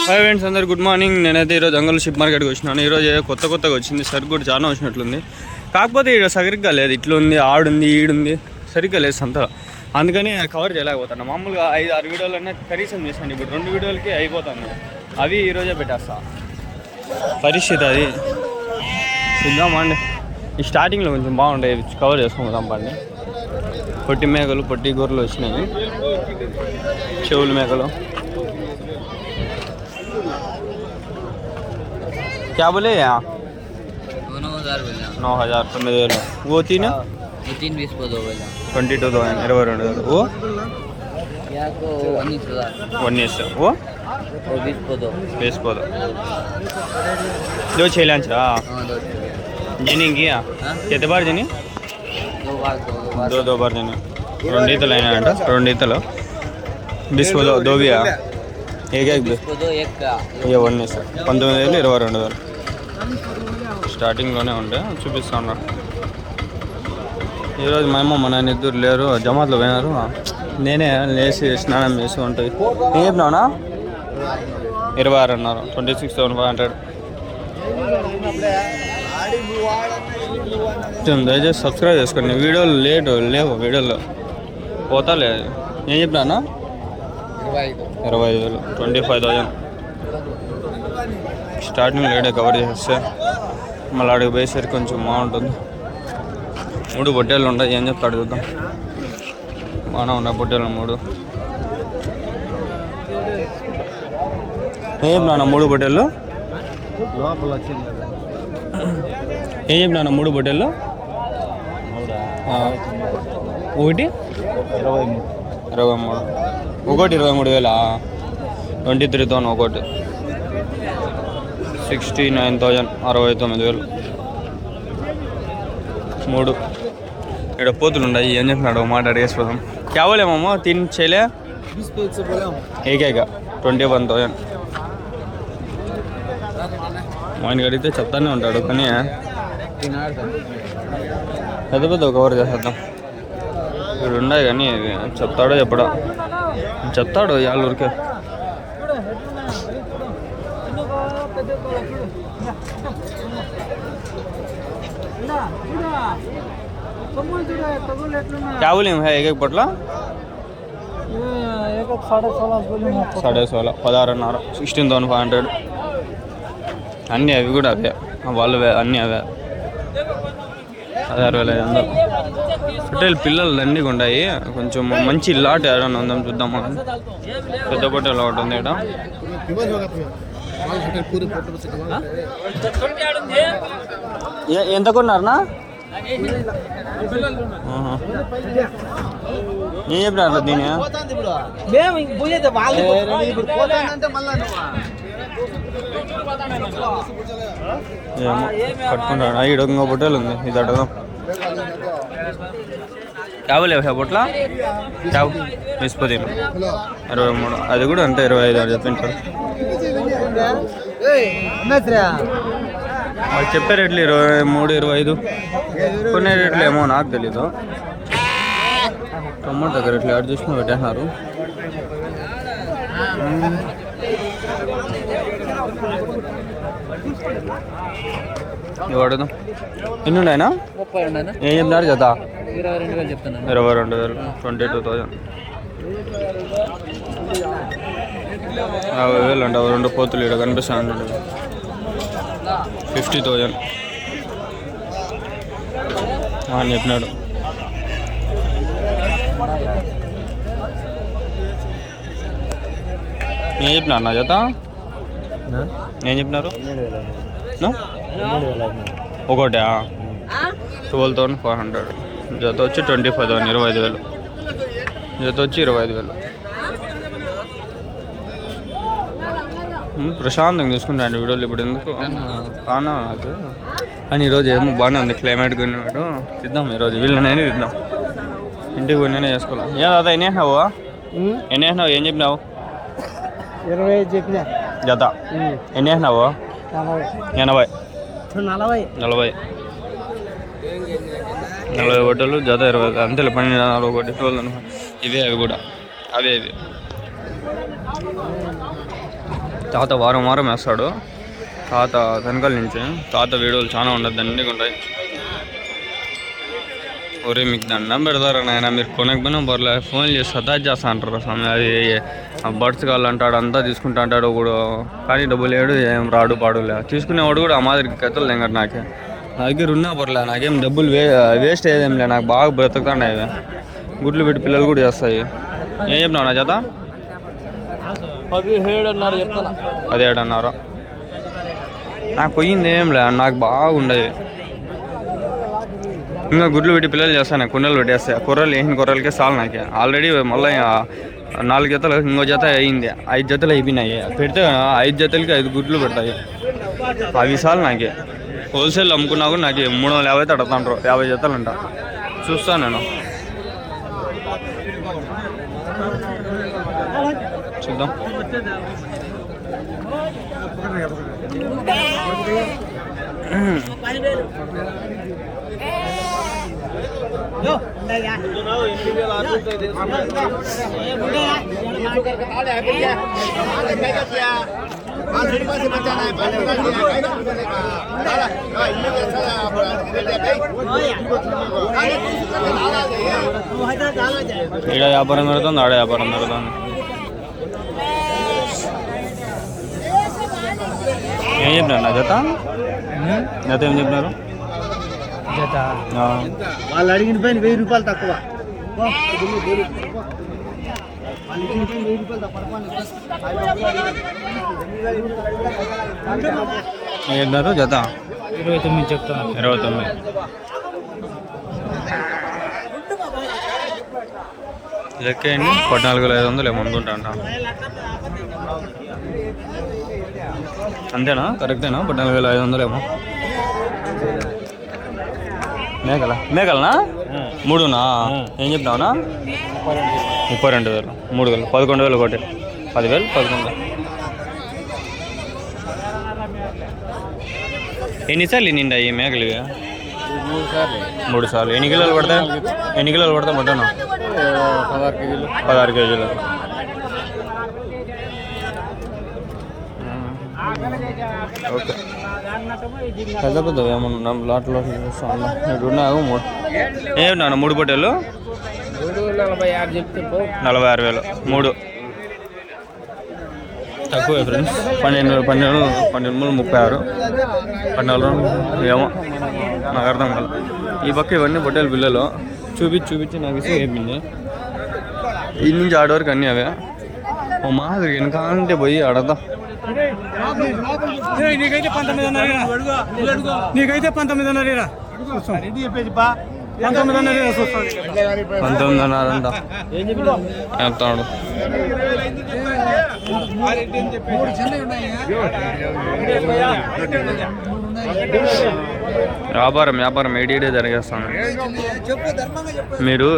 Hi friends అందరు good morning. నేనైతే ఈరోజు అంగల్ షిప్ మార్కెట్కి వచ్చినాను. ఈరోజు కొత్తగా వచ్చింది, సరుకు కూడా చాలా వచ్చినట్లుంది. కాకపోతే ఇక్కడ సరిగ్గా లేదు, ఇట్లుంది, ఆడుంది, ఈడుంది, సరిగ్గా లేదు సంతలో. అందుకని కవర్ చేయలేకపోతాను. మామూలుగా 5-6 వీడియోలన్నా కనీసం చేశాను. ఇప్పుడు 2 వీడియోలకి అయిపోతాను. అవి ఈరోజే పెట్టేస్తా. పరిస్థితి అది చూద్దామండి. ఈ స్టార్టింగ్లో కొంచెం బాగుంటాయి, కవర్ చేసుకుందాం పండి. పొట్టి మేకలు, పొట్టి గొర్రెలు వచ్చినాయి, చెవులు మేకలు. क्या बोले यहाँ? 9,000 बोला। 9,000 9,000. वो तीन 20 को 2 बोला। 22 22 वो या को 19,000। 19 वो 20 को 2। 20 को 2 दो 6 लंच हां 2 जनी किया कितने बार जनी 2 बार जनी రెండితలు అయినాయంట. రెండితలు 20 को 2 भी है. एक 20 को 2 एक का ये 19 19,000 22,000 స్టార్టింగ్లోనే ఉండే చూపిస్తా ఉన్నారు. ఈరోజు మేము మా నాన్న ఇద్దరు లేరు, జమాత్లో పోయినారు. నేనే లేచి స్నానం చేసి ఉంటుంది. ఏం చెప్పినావునా? 26 అన్నారు. 26,500. దయచేసి సబ్స్క్రైబ్ చేసుకోండి. వీడియోలు లేవు వీడియోలో పోతా లేదు. ఏం చెప్పినా? 25,000 25,000 స్టార్టింగ్ లేడే కవర్ చేస్తే మళ్ళీ అడిగి పోయేసరికి కొంచెం బాగుంటుంది. 3 పొట్టేళ్ళు ఉంటాయి. ఏం చెప్తాడు చూద్దాం. బాగానే ఉన్నాయి పొట్టేళ్ళు 3. ఏం చెప్పినా 3 పొట్టేళ్ళు? ఏం చెప్పినా 3 పొట్టేళ్ళు? ఒకటి 23. ఒకటి 23,000. 23,000 ఒకటి 69,000 69,000. 3 ఇక్కడ పోతులు ఉన్నాయి. ఏం చెప్తున్నాడు మాట అడిగేసిపోదాం. కేవలేమో 3 చేయలే ఏకేగా 21,000. ఆయనకి అడిగితే చెప్తానే ఉంటాడు, కానీ పెద్ద పెద్ద కవర్ చేసేద్దాం. ఇక్కడ ఉన్నాయి కానీ చెప్తాడో చెప్పడా? చెప్తాడు యాళ్ళూరికే. क्या बोले है एक पटला 16,500 16,500. అన్నీ అవి కూడా అవే, వాళ్ళు అన్నీ అవే 16,500. అంటే పిల్లలు దండిగా ఉన్నాయి. కొంచెం మంచి లాట్ ఏడన్నా ఉందాం చూద్దాం. పెద్ద పొట్టేలు ఒకటి ఉంది ఇక్కడ. ఎంత కొన్నారనా? ఏం చెప్పినారు దీని? ఏమో పట్టుకుంటాడు. ఇక్కడ ఇంకో పొట్టేలు ఉంది, ఇది అడగదాం. కావలేవు పొట్ల 20 23. అది కూడా అంటే 25 చెప్పింటారు. వాళ్ళు చెప్పే రేట్లు 23 25. కొన్ని రేట్లు ఏమో నాకు తెలీదు. టొమాటో రేట్లు యాడ్ చేసుకుని పెట్టేస్తున్నారు. ఇవ్వడదు. ఎన్ని ఉన్నాయనా? 30 ఉన్నాయనా? ఏం చెప్తున్నారు జత? 22,000 చెప్తున్నాను. 22,000 22,000. 50,000 అంట. 2 పోతులు ఇక్కడ కనిపిస్తాను. 50,000 అని చెప్పినాడు. ఏం చెప్పినారు నా జత? ఏం చెప్పినారు? ఒకటే 12,500. జత వచ్చి 25,000 25,000. జత వచ్చి 25,000. ప్రశాంతంగా తీసుకుంటాను వీడియోలు. ఇప్పుడు ఎందుకు కానా నాకు అని. ఈరోజు ఏమో బాగానే ఉంది క్లైమేట్. కొన్నాడు తిద్దాం ఈరోజు. వీళ్ళనైనా తిద్దాం. ఇంటికి పోయినా చేసుకోవాలి. ఏ దాదా ఎన్ని వేసినావు? ఎన్ని వేసినావు? ఏం చెప్పినావు? 25 చెప్పినా జత. ఎన్ని వేసినావు? 80 40 బట్టలు జత 20. అంతే 12 ఒకటి 12. ఇవే అవి కూడా అవే ఇవి. తాత వారం వారం వేస్తాడు. తాత వెనకాల నుంచి తాత వీడియోలు చాలా ఉండదు, దండిగా ఉంటాయి. ఒరే మీకు దండం పెడతారా నాయన, మీరు కొనకపోయినా పర్లే, ఫోన్ చేసి సతా చేస్తా అంటారు స్వామి. అది బడ్స్ కావాలంటాడు, అంతా తీసుకుంటా అంటాడు ఒకడు, కానీ డబ్బులు లేడు, ఏం రాడు పాడులే. తీసుకునేవాడు కూడా ఆ మాదిరికి కథలు లేక నాకే, నా దగ్గర ఉన్నా పర్లే, నాకేం డబ్బులు వేస్ట్ అయ్యేదేం లే, నాకు బాగా బ్రతుకుతాండే అవి. గుడ్లు పెట్టి పిల్లలు కూడా చేస్తాయి. ఏం చెప్పినావు నా చేత? 17 చెప్తాను. 17.5. నాకు పోయింది ఏం లే, నాకు బాగుండేది. ఇంకా గుడ్లు పెట్టి పిల్లలు చేస్తాను, కుండలు పెట్టేస్తాయి. కూరలు వేసిన కూరలకే చాలు నాకు. ఆల్రెడీ మళ్ళీ 4 జతలు, ఇంకో జత అయింది, 5 జతలు అయిపోయినాయి. పెడితే 5 జతలకి 5 గుడ్లు పెడతాయి. అవి చాలు నాకే. హోల్సేల్ అమ్ముకున్నా కూడా నాకు 350 తడుతుంటారు, 50 జతలు అంట. చూస్తాను నేను, చూద్దాం. ఈడ వ్యాపారం పెడుతుంది, ఆడ వ్యాపారం పెడుతుంది. ఏం చెప్పినారు నా జత? జత ఏం చెప్పినారు? వాళ్ళు అడిగిన పైన 1000 రూపాయలు తక్కువ. ఏం చెప్పినారు జత? 29 చెప్తాను. 29. లెక్కేయండి, 14,500 ఏమో అనుకుంటా అంట. అంతేనా? కరెక్టేనా? 14,500 ఏమో. మేకలనా? 3నా? ఏం చెప్తావునా? 32,000. 3 వేలు, 11,000 ఒకటి, 10,000, 11,000. ఎన్నిసార్లు నిండా ఈ మేకలు? 3 సార్లు. ఎన్ని కిలోలు పడతాయి? మటన్ 16 కేజీలు. ఓకే, పెద్ద పెద్ద ఏమన్నా లాట్లో చూస్తాను. ఇటున్నావు ఏమన్నా 3 పొట్టేలు 46 చెప్తే 46,000. 3 తక్కువే ఫ్రెండ్స్. 12 36, 14 ఏమో నాకు అర్థం కాదు. ఈ పక్క ఇవన్నీ పొట్టేలు పిల్లలు చూపించి నాకు ఇసుక అయిపోయింది. ఈ నుంచి ఆడ వరకు అన్నీ అవే. ఓ మాదిరి వెనకాలంటే పోయి ఆడదా. నీకైతే 19,500 19,500 అంట చెప్తాడు. వ్యాపారం ఏడేడే జరిగేస్తాను. మీరు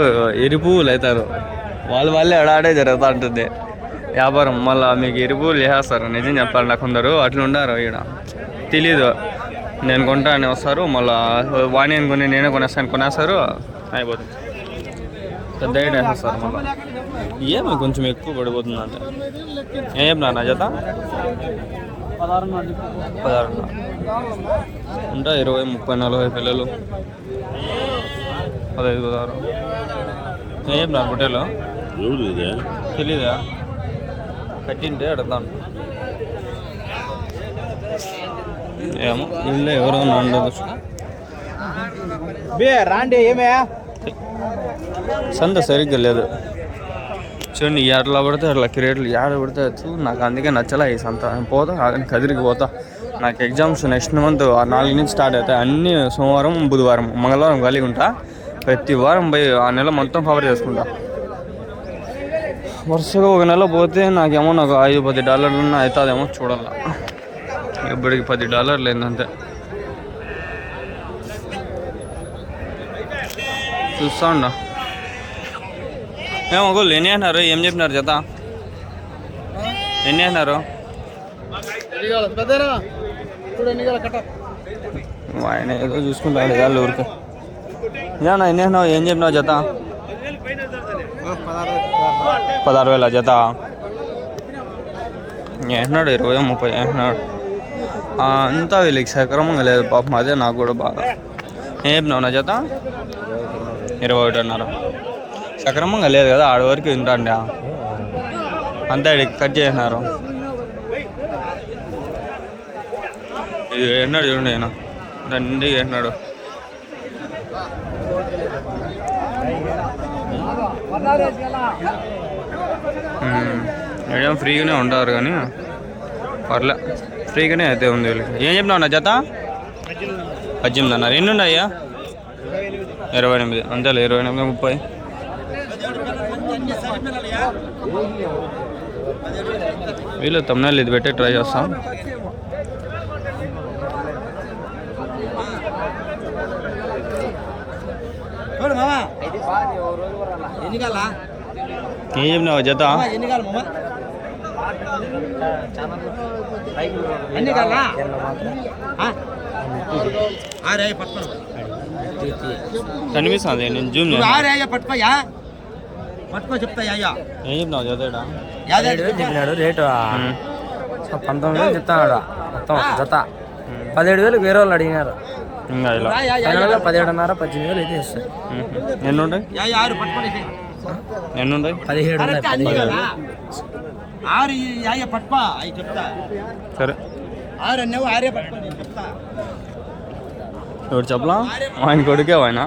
ఎరుపులు అవుతారు, వాళ్ళే ఆడే జరుగుతూ ఉంటుంది వ్యాపారం. మళ్ళీ మీకు ఎరుపులు చేసేస్తారు. నిజం చెప్పాలి, నాకు కొందరు అట్లా ఉండారు. ఇక్కడ తెలీదు, నేను కొంటా అని వస్తారు, మళ్ళీ వాణి అనుకుని నేనే కొనేస్తారు, అయిపోతుంది. పెద్ద ఐడియా వేసేస్తారు. మళ్ళీ ఏమి కొంచెం ఎక్కువ పడిపోతుంది అంటే. ఏం చెప్పినా నా జత? 16 ఉంటా. 20, 30, 40 పిల్లలు, 15, 16. ఏం చెప్పినా పొట్టేలు? తెలీదా? కట్టింటే అడుగుతాను. ఏమో ఇల్లు ఎవరో ఉండదు. రాండి ఏమే సంత సరిగ్గా లేదు చూడండి. ఎట్లా పడితే అట్లా క్రియేట్లు ఏడ పడితే నాకు అందుకే నచ్చలే ఈ సంత. పోతా కదిరికి పోతా. నాకు ఎగ్జామ్స్ నెక్స్ట్ మంత్ 4 నుంచి స్టార్ట్ అవుతాయి. అన్నీ సోమవారం, బుధవారం, మంగళవారం కలిగి ఉంటా. ప్రతి వారం పోయి ఆ నెల మొత్తం కవర్ చేసుకుంటా. వరుసగా ఒక నెల పోతే నాకేమో నాకు $5-10 అవుతుందేమో చూడాల. ఇప్పటికి $10 ఏంటంటే చూస్తా ఉన్నా. ఏమో గోళ్ళు ఎన్ని అన్నారు? ఏం చెప్పినారు జత? ఎన్ని అన్నారు? ఆయన ఏదో చూసుకుంటాడు వాళ్ళు ఊరికి. ఏమన్నా ఎన్ని అన్నావు? ఏం చెప్పినావు జత? 16,000 జత. వేసినాడు 20-30 వేసినాడు. అంతా వీళ్ళకి సక్రమంగా లేదు పాపం, అదే నాకు కూడా బాగా. ఏం చెప్పినావు నా చేత? 21.5 సక్రమంగా లేదు కదా, ఆడ వరకు తింటాండా అంతా కట్ చేసినారు. ఇది వేసినాడు చూడండి, ఆయన దండిగా వేసినాడు. మీడియం ఫ్రీగానే ఉంటారు కానీ పర్లే, ఫ్రీగానే అయితే ఉంది వీళ్ళకి. ఏం చెప్పినావు నా జత? 18 అన్నారు. ఎన్ని ఉన్నాయ్యా? 28 అంతేలే, 28-30. వీళ్ళు తమ్ముళ్ళు ఇది పెట్టి ట్రై చేస్తాం. ఏం చెప్పినావు జత? కనిపిస్తుంది, నేను జూమ్ పట్టుకో చెప్తా. ఏం చెప్పినావు జత? చెప్పినాడు రేటు 19,000 చెప్తాడు మొత్తం జత. 17,000 వేరే వాళ్ళు అడిగినారు. ఇంకా ఇలా 17,500 18,000 అయితే ఇస్తాయి. ఎన్ని ఉంటాయి? 17 సరే ఎవరు చెప్పలా? ఆయన కొడుకే ఆయన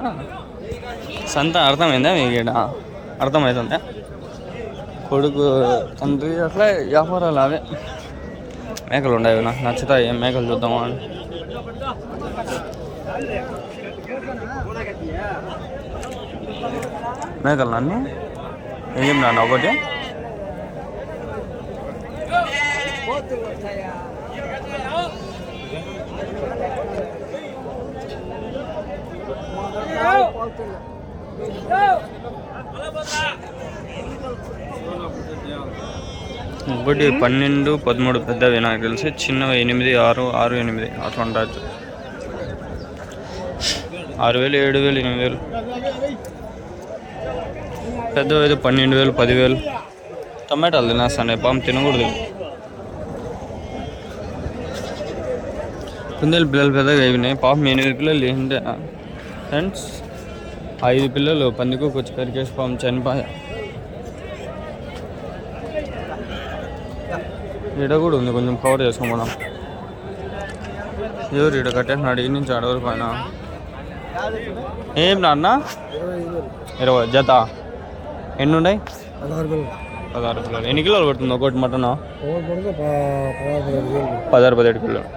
సంత. అర్థమైందా మీకు? ఇక్కడ అర్థమవుతుందా? కొడుకు తండ్రి అట్లా వ్యాపారాలు అవే. మేకలు ఉండవు, నాకు నచ్చుతాయి. ఏం మేకలు చూద్దామా అని. మేకలు నన్ను ఏం చెప్పినా ఒకటి? ఒకటి 12-13 పెద్దవి నాకు తెలిసి, చిన్నవి 8, 6, 8 అట్లా ఉండొచ్చు. 6,000, 7,000, 8,000. పెద్దవి అయితే 12,000, 10,000. టమాటాలు తినేస్తాను పాపం, తినకూడదు. కుందేలు పిల్లలు పెద్దగా అయిపోయినాయి పాపం. 8 పిల్లలు ఏంటంటే ఫ్రెండ్స్, 5 పిల్లలు పందికొచ్చి వచ్చి కరికేసి పాపం చనిపోయా. ఈడ కూడా ఉంది, కొంచెం కవర్ చేసుకోమన్నా. ఎవరు ఈడ కట్టేసినాడు ఈ నుంచి ఆడవరకు పైన. ఏం నాన్న? 20 జత. ఎన్ని ఉన్నాయి? 16 పిల్లలు. ఎన్ని కిలోలు పడుతుంది ఒకటి మటన్? 16-17 కిలోలు.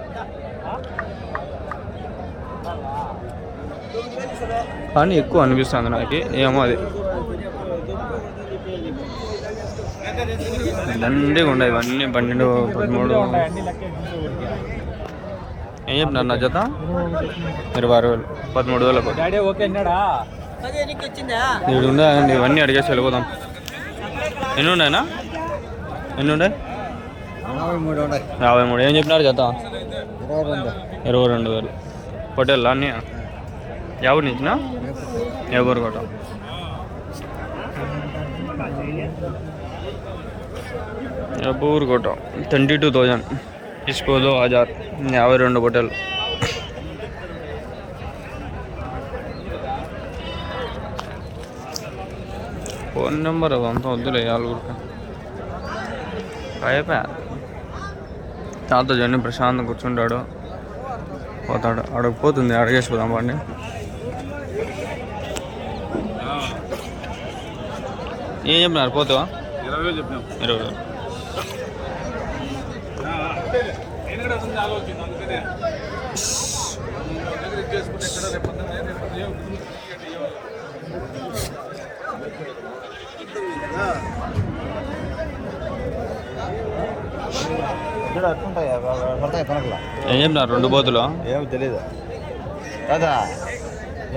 కానీ ఎక్కువ అనిపిస్తుంది నాకు, ఏమో అది. దండిగా ఉండవు ఇవన్నీ. 12-13. ఏం చెప్పినారు నా జత? 26,000. 13,000. ఇక్కడ ఉన్నాయండి, ఇవన్నీ అడిగేసి వెళ్ళిపోదాం. ఎన్ని ఉన్నాయన్నా? ఎన్ని ఉన్నాయి? 53. ఏం చెప్పినారు జత? 22,000. హోటల్ అన్నీ ఎవరు నిచ్చినా? ఎవరు కొట్ట? ఎవరు కొట్ట? 22,000. తీసుకోదు 1000. 52 బొట్టలు. ఫోన్ నెంబర్ అదంతా వద్దులే, ఆరుగురికి అయిపోయా. తాత జన్ని ప్రశాంతం కూర్చుంటాడు, పోతాడు. అడగపోతుంది, అడిగేసిపోదాం పండి. ఏం చెప్పినారు? పోతావా? 20,000 చెప్పినాం. 20,000. ఏం చెప్పినారు? 2 బోతులు. ఏమో తెలీదు కదా,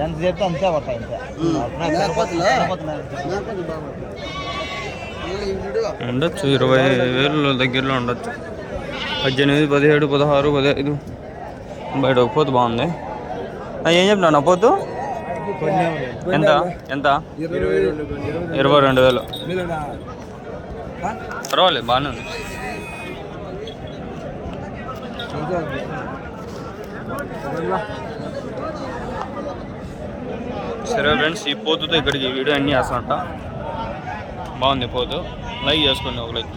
ఎంత చెప్తే అంతే పడతాయి. ఉండొచ్చు 20,000 దగ్గరలో ఉండొచ్చు. 18, 17, 16, 15. బయట ఒక పోతు బాగుంది. ఏం చెప్పినా నా పోతు? ఎంత? 22,000. పర్వాలేదు, బాగానే ఉంది. సరే ఫ్రెండ్స్, ఈ పోతుతో ఇక్కడికి వీడియో అన్నీ వేస్తానంట. బాగుంది పోతు, లైక్ చేసుకోండి ఒక లైక్.